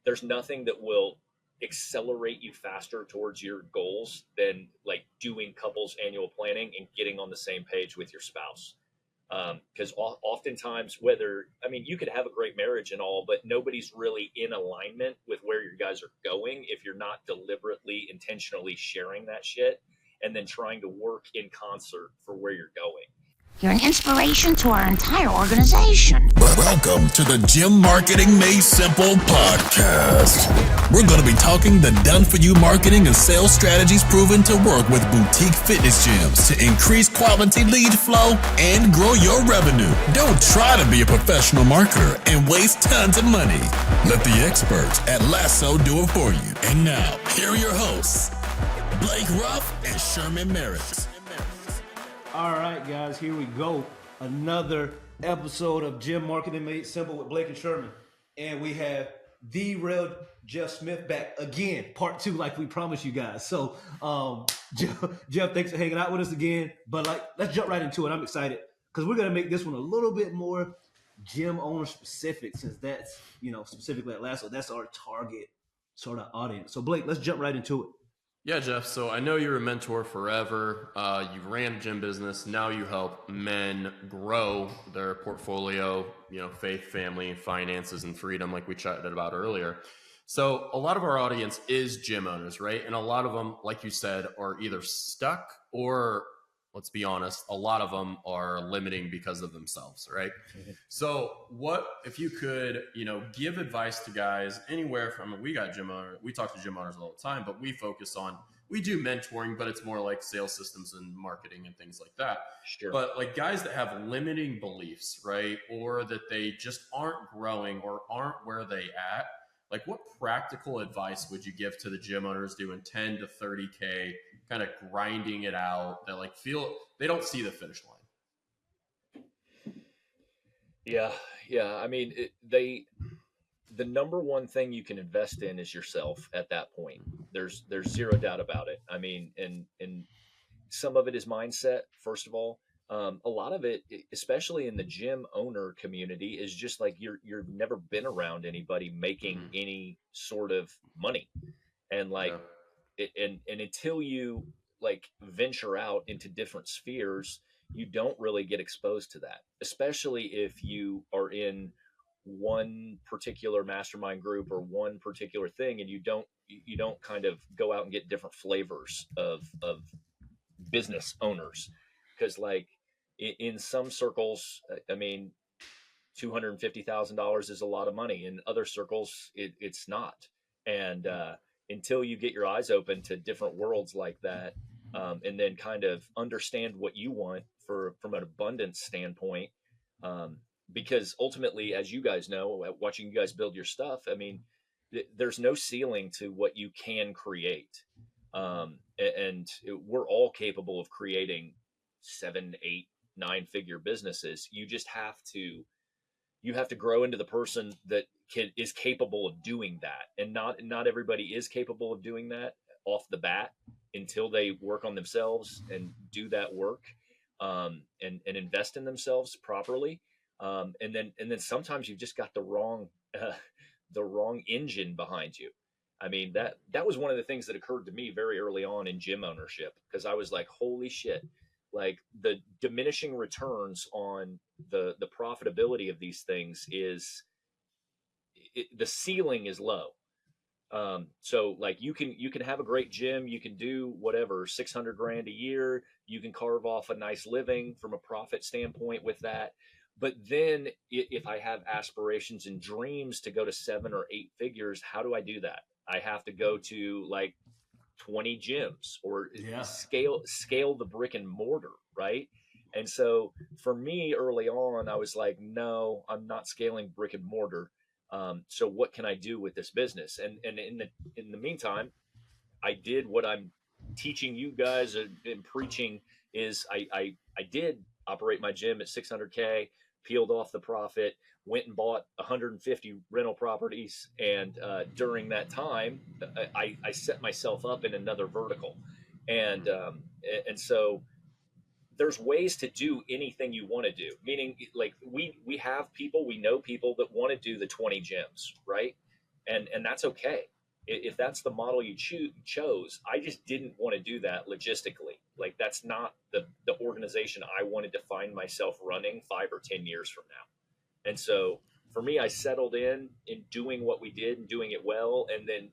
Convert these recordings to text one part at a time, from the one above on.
there's nothing that will accelerate you faster towards your goals than like doing couples annual planning and getting on the same page with your spouse. Because oftentimes, you could have a great marriage and all, but nobody's really in alignment with where your guys are going if you're not deliberately, intentionally sharing that shit and then trying to work in concert for where you're going. You're an inspiration to our entire organization. Welcome to the Gym Marketing Made Simple podcast. We're going to be talking the done-for-you marketing and sales strategies proven to work with boutique fitness gyms to increase quality lead flow and grow your revenue. Don't try to be a professional marketer and waste tons of money. Let the experts at Lasso do it for you. And now, here are your hosts, Blake Ruff and Sherman Merritt. All right, guys, here we go. Another episode of Gym Marketing Made Simple with Blake and Sherman. And we have the real Jeff Smith back again, part 2, like we promised you guys. So, Jeff, thanks for hanging out with us again. But let's jump right into it. I'm excited because we're going to make this one a little bit more gym owner specific, since that's, specifically at Lasso, that's our target sort of audience. So, Blake, let's jump right into it. Yeah, Jeff. So I know you're a mentor forever. You ran a gym business. Now you help men grow their portfolio, faith, family, finances, and freedom, like we chatted about earlier. So a lot of our audience is gym owners, right? And a lot of them, like you said, are either stuck or, let's be honest, a lot of them are limiting because of themselves, right? Mm-hmm. So what if you could, give advice to guys anywhere from, we talk to gym owners all the time, but we do mentoring, but it's more like sales systems and marketing and things like that. Sure. But like guys that have limiting beliefs, right? Or that they just aren't growing or aren't where they at. Like, what practical advice would you give to the gym owners doing 10 to 30K, kind of grinding it out, that feel they don't see the finish line? Yeah. I mean, the number one thing you can invest in is yourself at that point. There's zero doubt about it. I mean, and some of it is mindset, first of all. A lot of it, especially in the gym owner community, is just like you've never been around anybody making any sort of money, and and until you venture out into different spheres, you don't really get exposed to that. Especially if you are in one particular mastermind group or one particular thing, and you don't kind of go out and get different flavors of business owners, because in some circles, I mean, $250,000 is a lot of money. In other circles, it's not. And until you get your eyes open to different worlds like that, and then kind of understand what you want from an abundance standpoint, because ultimately, as you guys know, watching you guys build your stuff, I mean, there's no ceiling to what you can create. And we're all capable of creating 7, 8, 9-figure businesses. You just have to grow into the person that is capable of doing that. And not everybody is capable of doing that off the bat until they work on themselves and do that work, and invest in themselves properly. And then sometimes you've just got the wrong engine behind you. I mean, that was one of the things that occurred to me very early on in gym ownership, because I was like, holy shit, the diminishing returns on the profitability of these things the ceiling is low. So you can have a great gym, you can do whatever, 600 grand a year, you can carve off a nice living from a profit standpoint with that. But then if I have aspirations and dreams to go to 7 or 8 figures, how do I do that? I have to go to 20 gyms or scale the brick and mortar, right? And so for me early on, I was like, no, I'm not scaling brick and mortar. So what can I do with this business? And in the meantime, I did what I'm teaching you guys and preaching is I did operate my gym at 600K, peeled off the profit, went and bought 150 rental properties. And during that time, I set myself up in another vertical. And so there's ways to do anything you want to do, meaning we have people, we know people that want to do the 20 gyms, right? and that's okay. If that's the model you chose, I just didn't want to do that logistically. Like that's not the organization I wanted to find myself running 5 or 10 years from now. And so for me, I settled in doing what we did and doing it well, and then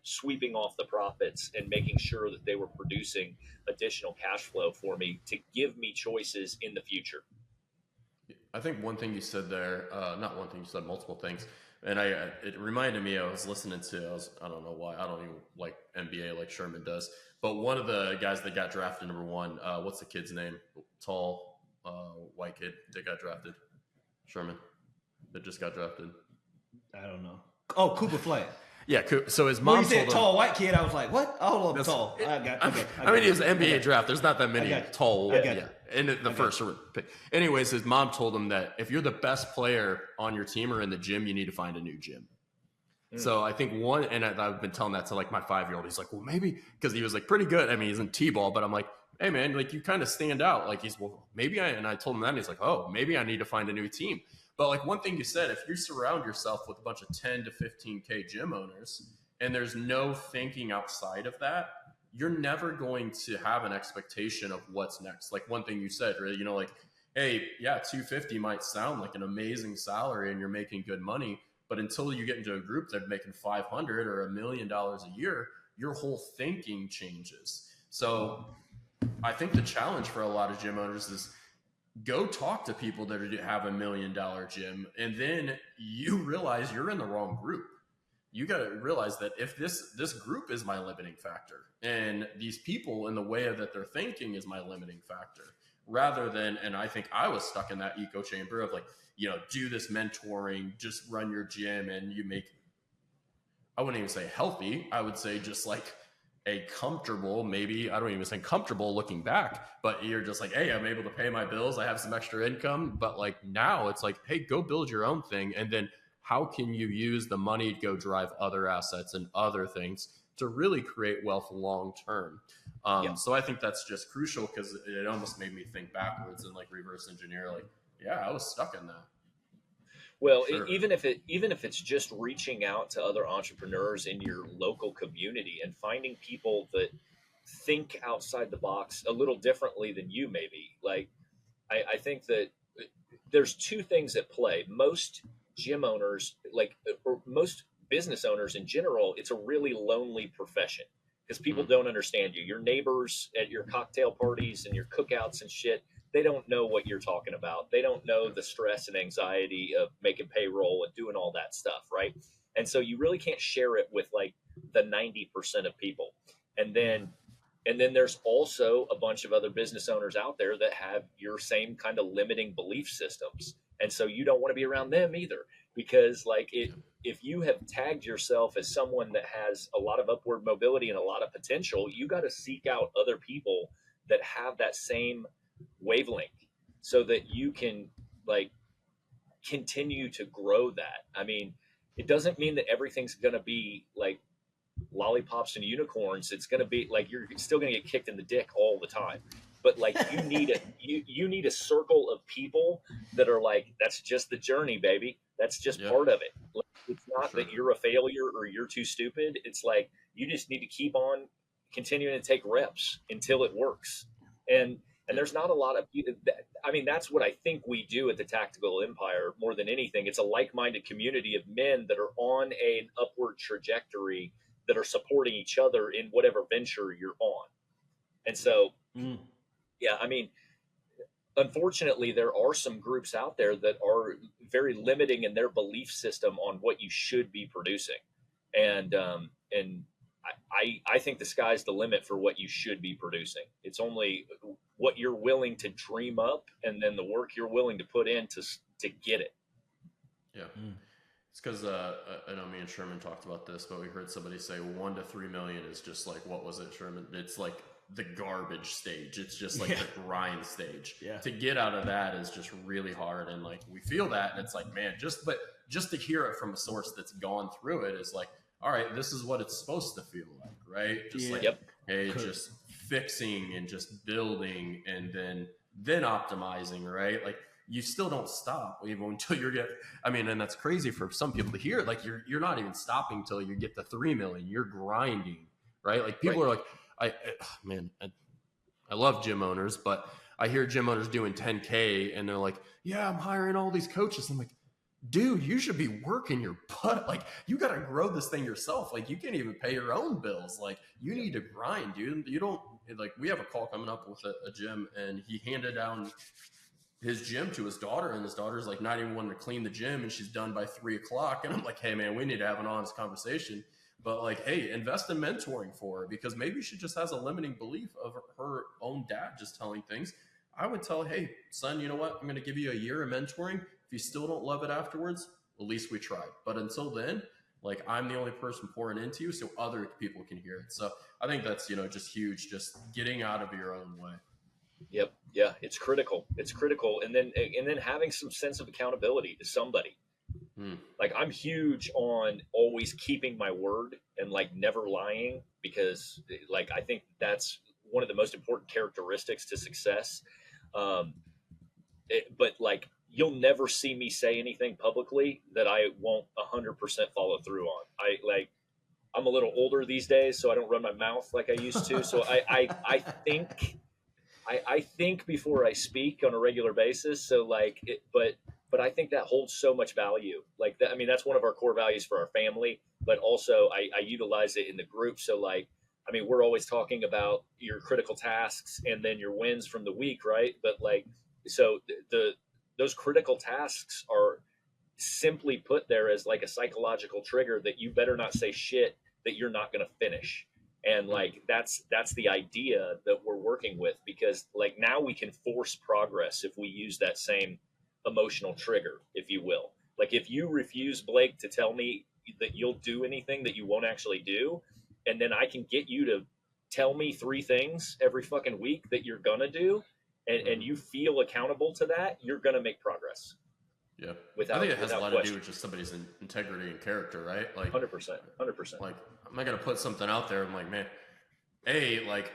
sweeping off the profits and making sure that they were producing additional cash flow for me to give me choices in the future. I think one thing you said there, not one thing, you said multiple things. And it reminded me, I don't know why, I don't even like NBA like Sherman does, but one of the guys that got drafted number one, what's the kid's name? Tall, white kid that got drafted. Sherman, that just got drafted. I don't know. Oh, Cooper Flag. Yeah, so his When mom you said told him, tall white kid, I was like, what? Oh, I'm tall. I mean, it was an NBA draft. There's not that many tall. Yeah. In the first pick. Anyways, his mom told him that if you're the best player on your team or in the gym, you need to find a new gym. So I think I've been telling that to like my 5-year-old. He's like, well, maybe, because he was like pretty good. I mean, he's in T-ball, but I'm like, hey man, like you kind of stand out. Like and I told him that, and he's like, oh, maybe I need to find a new team. But like one thing you said, if you surround yourself with a bunch of 10 to 15K gym owners, and there's no thinking outside of that, you're never going to have an expectation of what's next. Like one thing you said, right? You know, like, hey, yeah, 250 might sound like an amazing salary and you're making good money, but until you get into a group that's making 500 or $1 million a year, your whole thinking changes. So I think the challenge for a lot of gym owners is go talk to people that have $1 million gym, and then you realize you're in the wrong group. You got to realize that if this group is my limiting factor, and these people in the way that they're thinking is my limiting factor, rather than, and I think I was stuck in that echo chamber of like, you know, do this mentoring, just run your gym, and you make, I wouldn't even say healthy, I would say just like a comfortable, maybe, I don't even say comfortable looking back, but you're just like, hey, I'm able to pay my bills, I have some extra income, but like now it's like, hey, go build your own thing, and then how can you use the money to go drive other assets and other things to really create wealth long term? So I think that's just crucial, because it almost made me think backwards and like reverse engineer, like, yeah, I was stuck in that. Well, sure. even if it's just reaching out to other entrepreneurs in your local community and finding people that think outside the box a little differently than you, maybe. Like, I think that there's two things at play. Most gym owners, or most business owners in general, it's a really lonely profession because people don't understand you. Your neighbors at your cocktail parties and your cookouts and shit, they don't know what you're talking about. They don't know the stress and anxiety of making payroll and doing all that stuff, right? And so you really can't share it with like the 90% of people. And then there's also a bunch of other business owners out there that have your same kind of limiting belief systems. And so you don't want to be around them either, because like if you have tagged yourself as someone that has a lot of upward mobility and a lot of potential, you got to seek out other people that have that same wavelength so that you can like continue to grow that. I mean, it doesn't mean that everything's going to be like lollipops and unicorns. It's going to be like you're still going to get kicked in the dick all the time, but like you need a circle of people that are like, that's just the journey, baby. That's just part of it. Like, it's not that you're a failure or you're too stupid. It's like you just need to keep on continuing to take reps until it works. And there's not a lot of, I mean, that's what I think we do at the Tactical Empire more than anything. It's a like-minded community of men that are on an upward trajectory that are supporting each other in whatever venture you're on. And so, yeah, I mean, unfortunately, there are some groups out there that are very limiting in their belief system on what you should be producing. And I think the sky's the limit for what you should be producing. It's only what you're willing to dream up and then the work you're willing to put in to get it. Yeah. It's because I know me and Sherman talked about this, but we heard somebody say 1 to 3 million is just like, what was it, Sherman? It's like the garbage stage. It's just like the grind stage. Yeah. To get out of that is just really hard. And like, we feel that, and it's like, man, just to hear it from a source that's gone through it is like, all right, this is what it's supposed to feel like, right? Just hey, just fixing and just building and then optimizing, right? Like, you still don't stop even until you get, I mean, and that's crazy for some people to hear. Like you're not even stopping until you get to 3 million. You're grinding, right? Like people are like, I love gym owners, but I hear gym owners doing 10K and they're like, yeah, I'm hiring all these coaches. I'm like, dude, you should be working your butt. Like, you got to grow this thing yourself. Like, you can't even pay your own bills. Like, you need to grind, dude. You don't, like, we have a call coming up with a gym, and he handed down his gym to his daughter, and his daughter's like not even wanting to clean the gym, and she's done by 3:00. And I'm like, hey, man, we need to have an honest conversation. But like, hey, invest in mentoring for her, because maybe she just has a limiting belief of her own dad just telling things. I would tell, hey, son, you know what? I'm going to give you a year of mentoring. If you still don't love it afterwards, at least we tried. But until then, like, I'm the only person pouring into you so other people can hear it. So I think that's, just huge, just getting out of your own way. Yep. Yeah. It's critical. It's critical. And then having some sense of accountability to somebody. Like, I'm huge on always keeping my word and like never lying, because like, I think that's one of the most important characteristics to success. But like, you'll never see me say anything publicly that I won't 100% follow through on. I'm a little older these days, so I don't run my mouth like I used to. So I think before I speak on a regular basis. So like, but I think that holds so much value. Like that, I mean, that's one of our core values for our family, but also I utilize it in the group. So like, I mean, we're always talking about your critical tasks and then your wins from the week, right? But like, so those critical tasks are simply put there as like a psychological trigger that you better not say shit that you're not going to finish. And like, that's the idea that we're working with, because like, now we can force progress if we use that same emotional trigger, if you will. Like, if you refuse, Blake, to tell me that you'll do anything that you won't actually do, and then I can get you to tell me 3 things every fucking week that you're gonna do, and you feel accountable to that, you're gonna make progress. Yeah. Without, I think it has a lot question. to do with just somebody's integrity and character, right? Like 100%. Like, I'm not gonna put something out there. I'm like, man, like,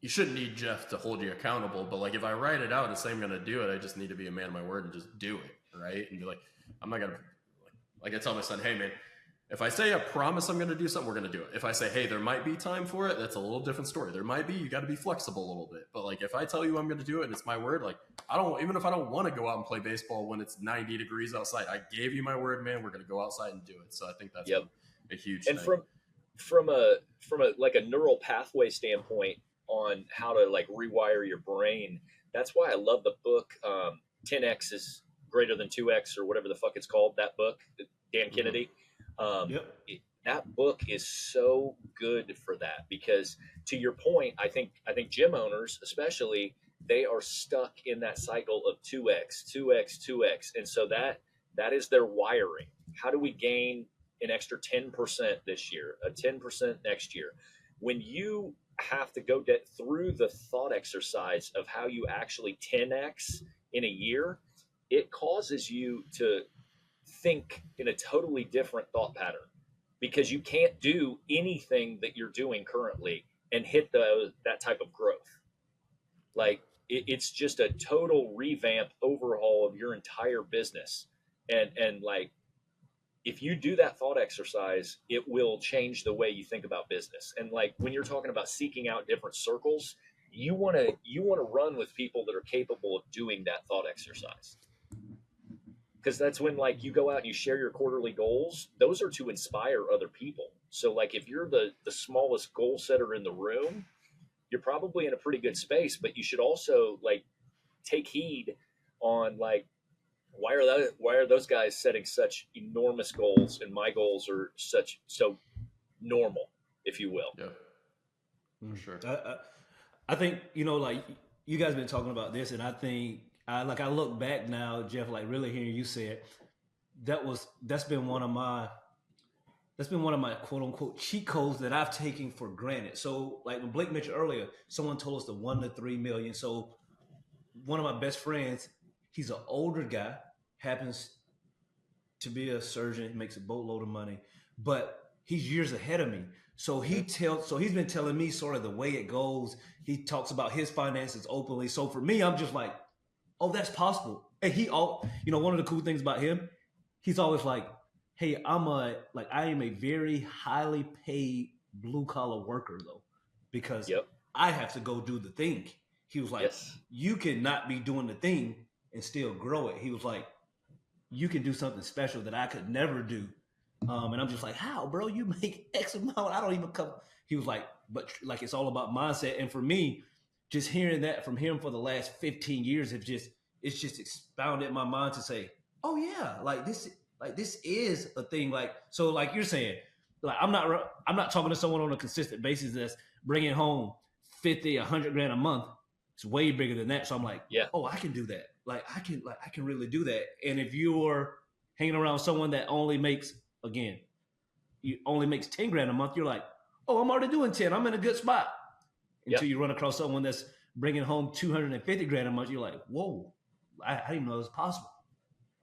you shouldn't need Jeff to hold you accountable, but like, if I write it out and say I'm gonna do it, I just need to be a man of my word and just do it, right? And be like, I'm not gonna, like I tell my son, hey man, if I say I promise I'm gonna do something, we're gonna do it. If I say, hey, there might be time for it, that's a little different story. There might be, you got to be flexible a little bit. But like, if I tell you I'm gonna do it and it's my word, like, even if I don't want to go out and play baseball when it's 90 degrees outside, I gave you my word, man. We're gonna go outside and do it. So I think that's a huge and thing. From a like a neural pathway standpoint on how to like rewire your brain, that's why I love the book 10x is greater than 2x, or whatever the fuck it's called, that book, Dan Kennedy. That book is so good for that, because to your point, I think gym owners especially, they are stuck in that cycle of 2x, and so that is their wiring. How do we gain an extra 10% this year, a 10% next year? When you have to go through the thought exercise of how you actually 10x in a year, it causes you to think in a totally different thought pattern, because you can't do anything that you're doing currently and hit that type of growth. Like, it's just a total revamp, overhaul of your entire business. And like, if you do that thought exercise, it will change the way you think about business. And like, when you're talking about seeking out different circles, you want to run with people that are capable of doing that thought exercise. Because that's when like you go out and you share your quarterly goals, those are to inspire other people. So like, if you're the smallest goal setter in the room, you're probably in a pretty good space, but you should also like take heed on like, why are those guys setting such enormous goals and my goals are so normal, if you will? Yeah, for sure. I think, like, you guys been talking about this, and I think I look back now, Jeff, like really hearing you say it, that's been one of my quote unquote cheat codes that I've taken for granted. So like when Blake mentioned earlier, someone told us the 1 to 3 million. So one of my best friends, he's an older guy, happens to be a surgeon, he makes a boatload of money, but he's years ahead of me. So he's been telling me sort of the way it goes. He talks about his finances openly. So for me, I'm just like, oh, that's possible. And one of the cool things about him, he's always like, "Hey, I am a very highly paid blue collar worker though, because Yep. I have to go do the thing." He was like, Yes. "You cannot be doing the thing and still grow it." He was like, "You can do something special that I could never do." And I'm just like, "How, bro? You make X amount. I don't even come." He was like, "But like, it's all about mindset." And for me, just hearing that from him for the last 15 years it's just expounded my mind to say, "Oh yeah, like this is a thing." Like, so like you're saying, like I'm not talking to someone on a consistent basis that's bringing home 50, 100 grand a month. It's way bigger than that. So I'm like, Yeah. "Oh, I can do that. I can really do that." And if you're hanging around someone that only makes, again, you only makes 10 grand a month, you're like, "Oh, I'm already doing 10. I'm in a good spot." Yep. Until you run across someone that's bringing home 250 grand a month, you're like, "Whoa, I didn't even know it was possible."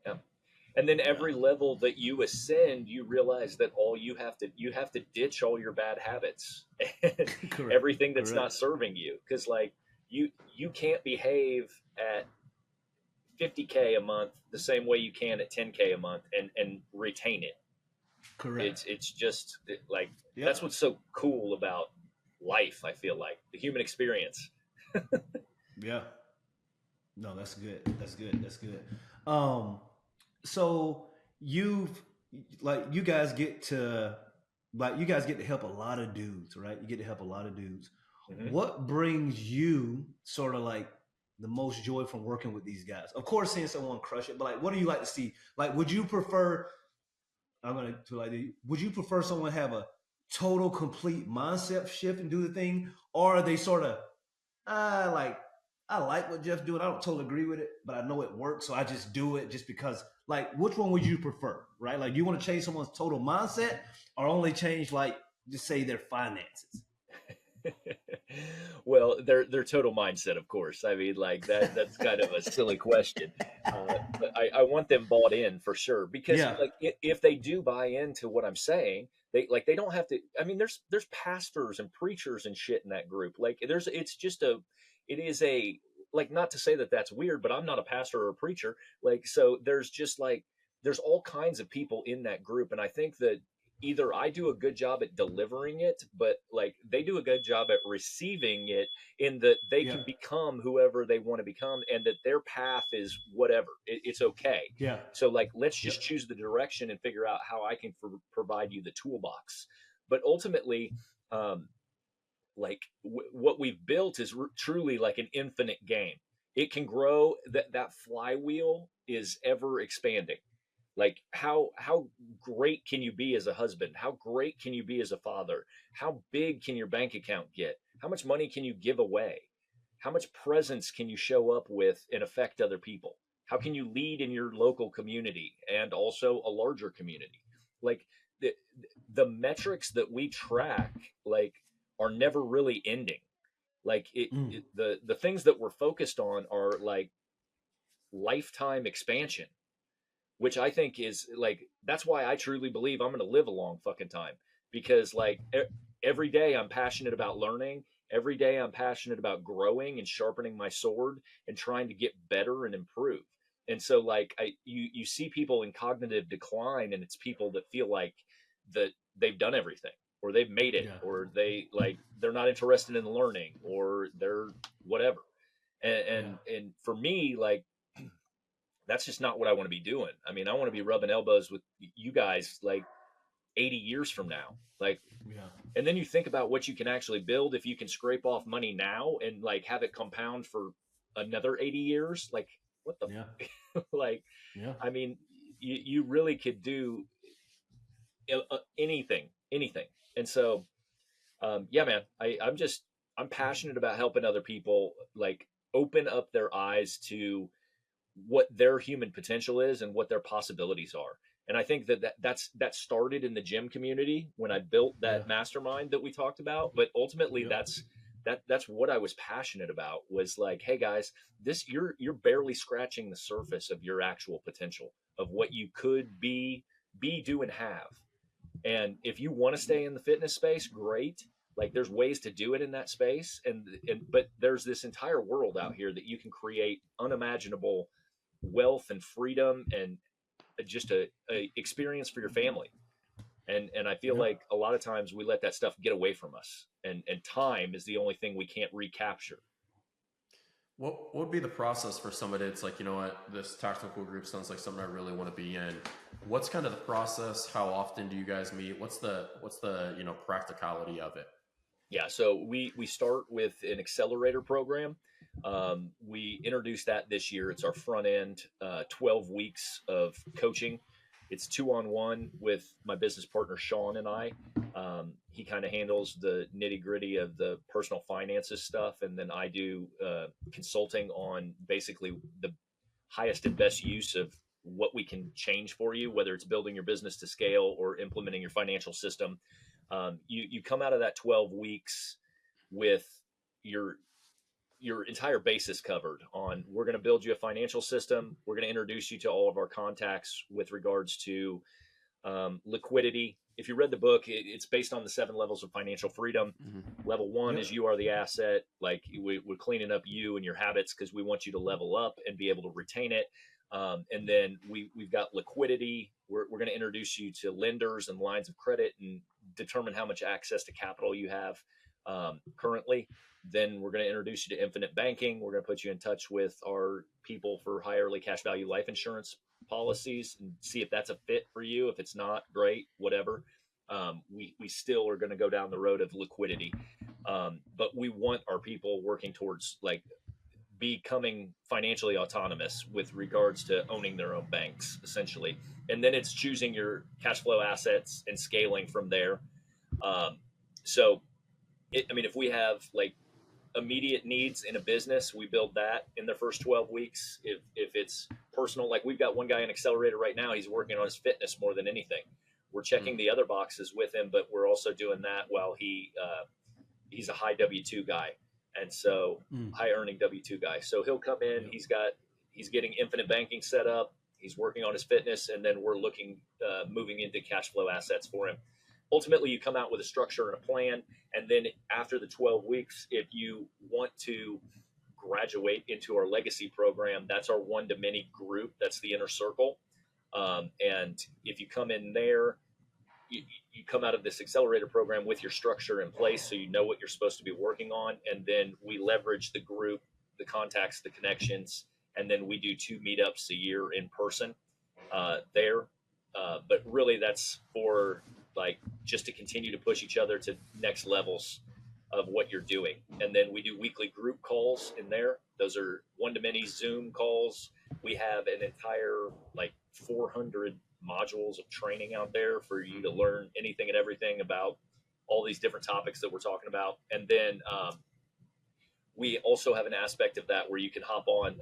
Yeah. And then Yeah, every level that you ascend, you realize that you have to ditch all your bad habits and correct, everything that's correct. not serving you. Because like you can't behave at 50K a month the same way you can at 10K a month and retain it. Correct. It's just like Yeah, that's what's so cool about life. I feel like the human experience. yeah. No, that's good. That's good. That's good. Um, so you've you guys get to help a lot of dudes, right? You get to help a lot of dudes. Hmm. What brings you sort of like the most joy from working with these guys? Of course, seeing someone crush it, but like, what do you like to see? Like, would you prefer? I'm gonna to like, would you prefer someone have a total, complete mindset shift and do the thing, or are they sort of uh, like I like what Jeff's doing. I don't totally agree with it, but I know it works, so I just do it just because. Like, which one would you prefer, right? Like, do you want to change someone's total mindset, or only change like just say their finances? Well, their total mindset, of course. I mean, like that's kind of a silly question, but I want them bought in for sure because Yeah, like if they do buy into what I'm saying, they don't have to. I mean, there's pastors and preachers and shit in that group. Like there's it's just a it is a like not to say that that's weird, but I'm not a pastor or a preacher. Like so, there's just like there's all kinds of people in that group, and I think that either I do a good job at delivering it, but like they do a good job at receiving it in that they yeah, can become whoever they want to become and that their path is whatever. It's okay. yeah, So like let's just yep, choose the direction and figure out how I can provide you the toolbox. But ultimately, um, what we've built is truly like an infinite game. It can grow. That flywheel is ever expanding. Like how great can you be as a husband? How great can you be as a father? How big can your bank account get? How much money can you give away? How much presence can you show up with and affect other people? How can you lead in your local community and also a larger community? Like the the metrics that we track like are never really ending. Like mm, the things that we're focused on are like lifetime expansion, which I think is like that's why I truly believe I'm going to live a long fucking time because like every day I'm passionate about learning. Every day I'm passionate about growing and sharpening my sword and trying to get better and improve. And so like you see people in cognitive decline and it's people that feel like that they've done everything or they've made it yeah, or they're not interested in learning or they're whatever. And yeah, and for me like that's just not what I want to be doing. I mean, I want to be rubbing elbows with you guys like 80 years from now. Like, yeah, and then you think about what you can actually build if you can scrape off money now and like have it compound for another 80 years. Like, what the yeah, like, yeah, I mean, you really could do anything, anything. And so, yeah, man, I'm passionate about helping other people like open up their eyes to what their human potential is and what their possibilities are. And I think that started in the gym community when I built yeah, that mastermind that we talked about. But ultimately, yep, that's what I was passionate about. Was like, hey guys, this you're barely scratching the surface of your actual potential of what you could do, and have. And if you want to stay in the fitness space, great. Like there's ways to do it in that space, and but there's this entire world out here that you can create unimaginable wealth and freedom and just a experience for your family. And I feel Yeah. like a lot of times we let that stuff get away from us, and time is the only thing we can't recapture. What would be the process for somebody that's like, you know what, this tactical group sounds like something I really want to be in? What's kind of the process? How often do you guys meet? What's the practicality of it? Yeah, so we start with an accelerator program. We introduced that this year. It's our front end, 12 weeks of coaching. It's 2-on-1 with my business partner Sean and I. He kind of handles the nitty gritty of the personal finances stuff, and then I do consulting on basically the highest and best use of what we can change for you, whether it's building your business to scale or implementing your financial system. You come out of that 12 weeks with your entire basis covered on. We're going to build you a financial system. We're going to introduce you to all of our contacts with regards to liquidity. If you read the book, it's based on the 7 levels of financial freedom. Level 1 is you are the asset. Like we're cleaning up you and your habits because we want you to level up and be able to retain it. And then we've got liquidity. We're going to introduce you to lenders and lines of credit and determine how much access to capital you have currently. Then we're going to introduce you to infinite banking. We're going to put you in touch with our people for high early cash value life insurance policies and see if that's a fit for you. If it's not, great, whatever. We still are going to go down the road of liquidity. But we want our people working towards like becoming financially autonomous with regards to owning their own banks, essentially. And then it's choosing your cash flow assets and scaling from there. If we have like immediate needs in a business, we build that in the first 12 weeks. If it's personal, like we've got one guy in Accelerator right now, he's working on his fitness more than anything. We're checking the other boxes with him, but we're also doing that while he's a high W-2 guy. And so high earning W-2 guy. So he'll come in, he's getting infinite banking set up. He's working on his fitness, and then we're moving into cash flow assets for him. Ultimately, you come out with a structure and a plan. And then after the 12 weeks, if you want to graduate into our legacy program, that's our one-to-many group. That's the inner circle. And if you come in there, you come out of this accelerator program with your structure in place, so you know what you're supposed to be working on. And then we leverage the group, the contacts, the connections, and then we do 2 meetups a year in person there. But really, that's for like just to continue to push each other to next levels of what you're doing. And then we do weekly group calls in there. Those are one-to-many Zoom calls. We have an entire like 400 modules of training out there for you to learn anything and everything about all these different topics that we're talking about. And then we also have an aspect of that where you can hop on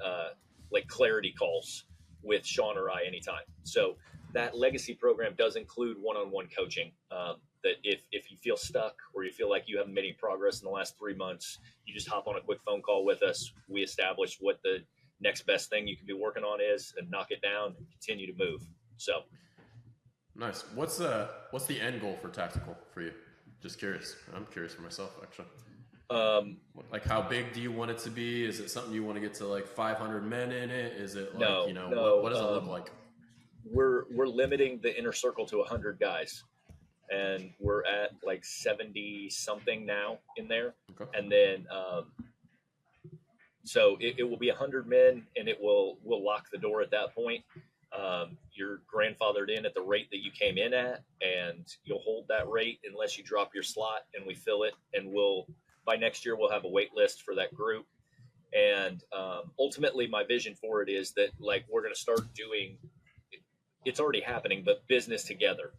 like clarity calls with Sean or I anytime. So that legacy program does include one-on-one coaching. That if you feel stuck or you feel like you haven't made any progress in the last 3 months, you just hop on a quick phone call with us. We establish what the next best thing you can be working on is and knock it down and continue to move. So nice. What's the end goal for Tactical for you? Just curious. I'm curious for myself, actually. Like how big do you want it to be? Is it something you want to get to like 500 men in it? Is it like, no, what does it look like? We're limiting the inner circle to 100 guys, and we're at like 70 something now in there. Okay. And then so it will be 100 men, and we'll lock the door at that point. You're grandfathered in at the rate that you came in at, and you'll hold that rate unless you drop your slot, and we fill it. And by next year we'll have a wait list for that group. And ultimately, my vision for it is that like we're going to start doing. It's already happening, but business together,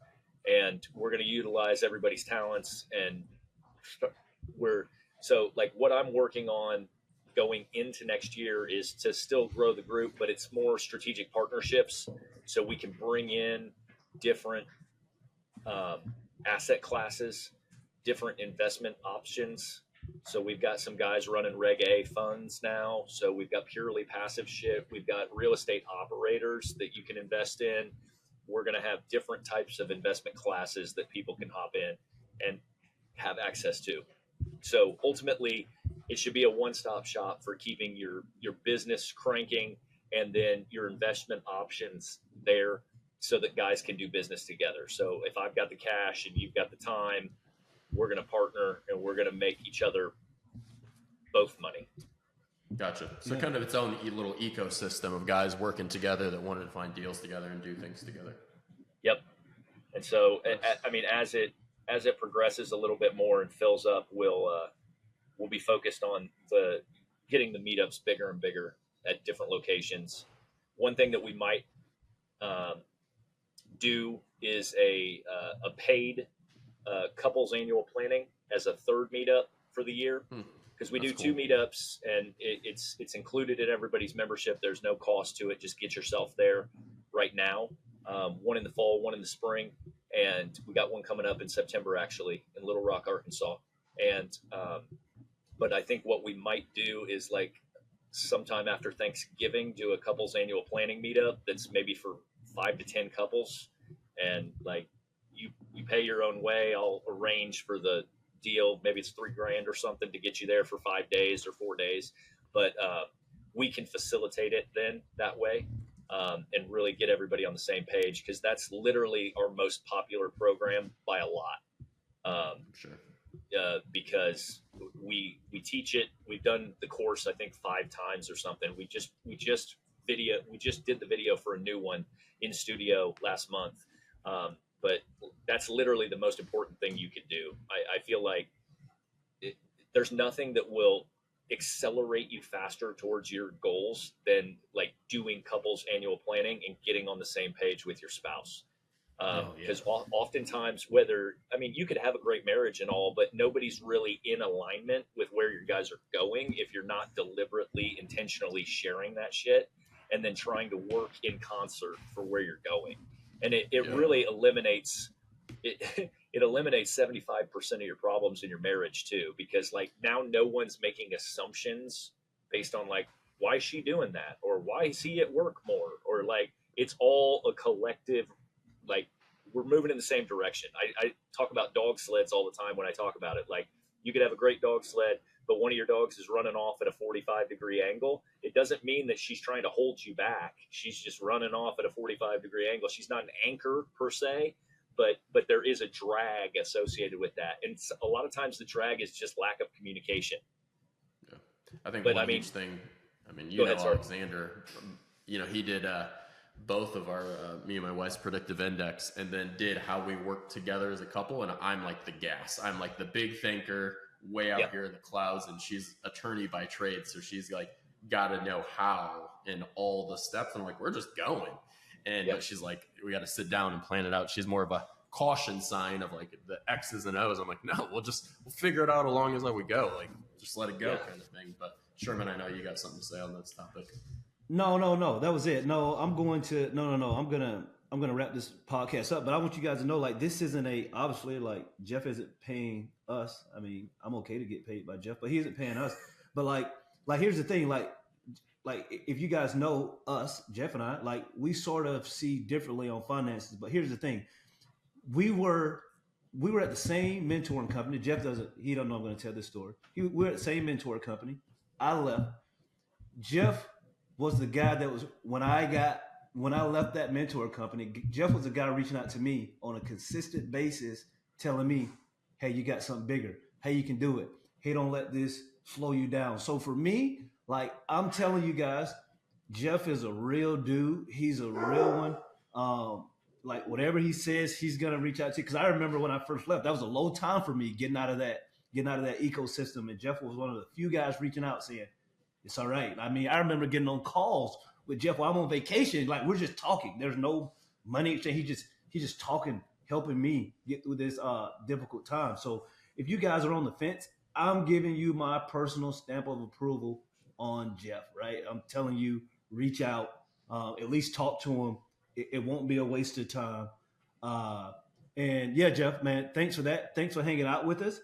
and we're going to utilize everybody's talents. And so like what I'm working on going into next year is to still grow the group, but it's more strategic partnerships, so we can bring in different asset classes, different investment options. So we've got some guys running Reg A funds now. So we've got purely passive shit. We've got real estate operators that you can invest in. We're going to have different types of investment classes that people can hop in and have access to. So ultimately, it should be a one-stop shop for keeping your business cranking and then your investment options there so that guys can do business together. So if I've got the cash and you've got the time, we're going to partner and we're going to make each other both money. Gotcha. So kind of its own little ecosystem of guys working together that wanted to find deals together and do things together. Yep. And so, I mean, as it progresses a little bit more and fills up, we'll be focused on getting the meetups bigger and bigger at different locations. One thing that we might do is a paid couples annual planning as a third meetup for the year, because we do two meetups and it's included in everybody's membership. There's no cost to it. Just get yourself there right now. One in the fall, one in the spring, and we got one coming up in September actually in Little Rock, Arkansas. And but I think what we might do is like sometime after Thanksgiving, do a couples annual planning meetup that's maybe for 5 to 10 couples, and like you pay your own way. I'll arrange for the deal. Maybe it's $3,000 or something to get you there for 5 days or 4 days, but we can facilitate it then that way. And really get everybody on the same page, because that's literally our most popular program by a lot. Sure. Because we teach it. We've done the course I think 5 times or something. We just did the video for a new one in studio last month. But that's literally the most important thing you can do. I feel like there's nothing that will accelerate you faster towards your goals than like doing couples annual planning and getting on the same page with your spouse. Because oftentimes, you could have a great marriage and all, but nobody's really in alignment with where your guys are going if you're not deliberately, intentionally sharing that shit and then trying to work in concert for where you're going. And it really eliminates it. It eliminates 75% of your problems in your marriage too, because like now no one's making assumptions based on like, why is she doing that? Or why is he at work more? Or like, it's all a collective, like we're moving in the same direction. I talk about dog sleds all the time when I talk about it. Like you could have a great dog sled, but one of your dogs is running off at a 45-degree angle. It doesn't mean that she's trying to hold you back. She's just running off at a 45-degree angle. She's not an anchor per se, but there is a drag associated with that. And a lot of times the drag is just lack of communication. Yeah. I think huge thing, Alexander, he did both of our, me and my wife's predictive index, and then did how we work together as a couple. And I'm like the gas. I'm like the big thinker way out here in the clouds, and she's attorney by trade. So she's like, got to know how and all the steps. And I'm like, we're just going. And but she's like, we got to sit down and plan it out. She's more of a caution sign of like the X's and O's. I'm like, no, we'll figure it out along as we go. Like, just let it go kind of thing. But Sherman, I know you got something to say on this topic. No. That was it. No, I'm going to, no. I'm going to wrap this podcast up, but I want you guys to know, like, this isn't obviously like Jeff isn't paying us. I mean, I'm okay to get paid by Jeff, but he isn't paying us. But like, here's the thing, like if you guys know us, Jeff and I, like we sort of see differently on finances, but here's the thing. We were at the same mentoring company. Jeff he don't know I'm going to tell this story. We're at the same mentor company. I left. Jeff was the guy that was, when I left that mentor company, Jeff was the guy reaching out to me on a consistent basis, telling me, hey, you got something bigger. Hey, you can do it. Hey, don't let this slow you down. So for me, like I'm telling you guys, Jeff is a real dude. He's a real one. Like whatever he says, he's going to reach out to you. Because I remember when I first left, that was a low time for me getting out of that ecosystem. And Jeff was one of the few guys reaching out saying, it's all right. I mean, I remember getting on calls with Jeff while I'm on vacation. Like we're just talking. There's no money exchange. He's just talking, helping me get through this difficult time. So if you guys are on the fence, I'm giving you my personal stamp of approval on Jeff, right? I'm telling you, reach out, at least talk to him. It won't be a waste of time. And yeah, Jeff, man, thanks for that. Thanks for hanging out with us.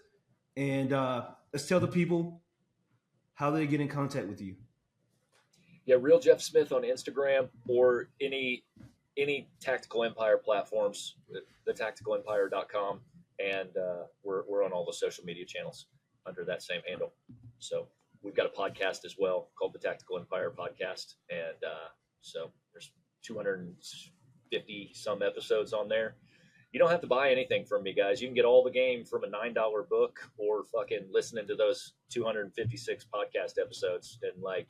And let's tell the people how they get in contact with you. Yeah, Real Jeff Smith on Instagram or any Tactical Empire platforms, thetacticalempire.com, and we're on all the social media channels under that same handle. So we've got a podcast as well called the Tactical Empire Podcast. And so there's 250 some episodes on there. You don't have to buy anything from me, guys. You can get all the game from a $9 book or fucking listening to those 256 podcast episodes and like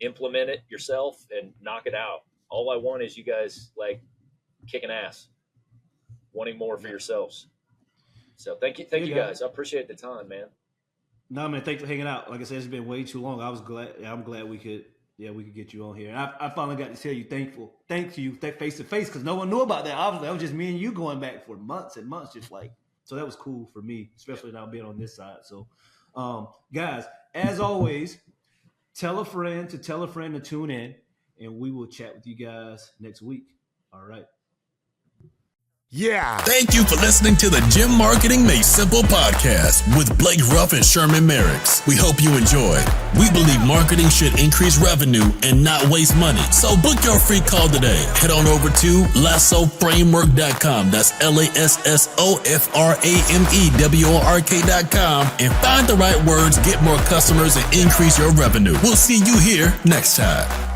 implement it yourself and knock it out. All I want is you guys like kicking ass, wanting more for yourselves. So thank you guys. I appreciate the time, man. No, man, thanks for hanging out. Like I said, it's been way too long. I'm glad we could get you on here. And I finally got to tell you thank you face to face, because no one knew about that. Obviously, that was just me and you going back for months and months, just like, so that was cool for me, especially now being on this side. So, guys, as always, tell a friend to tune in, and we will chat with you guys next week. All right. Yeah. Thank you for listening to the Gym Marketing Made Simple podcast with Blake Ruff and Sherman Merricks. We hope you enjoy. We believe marketing should increase revenue and not waste money. So book your free call today. Head on over to lassoframework.com. That's lassoframework.com and find the right words, get more customers, and increase your revenue. We'll see you here next time.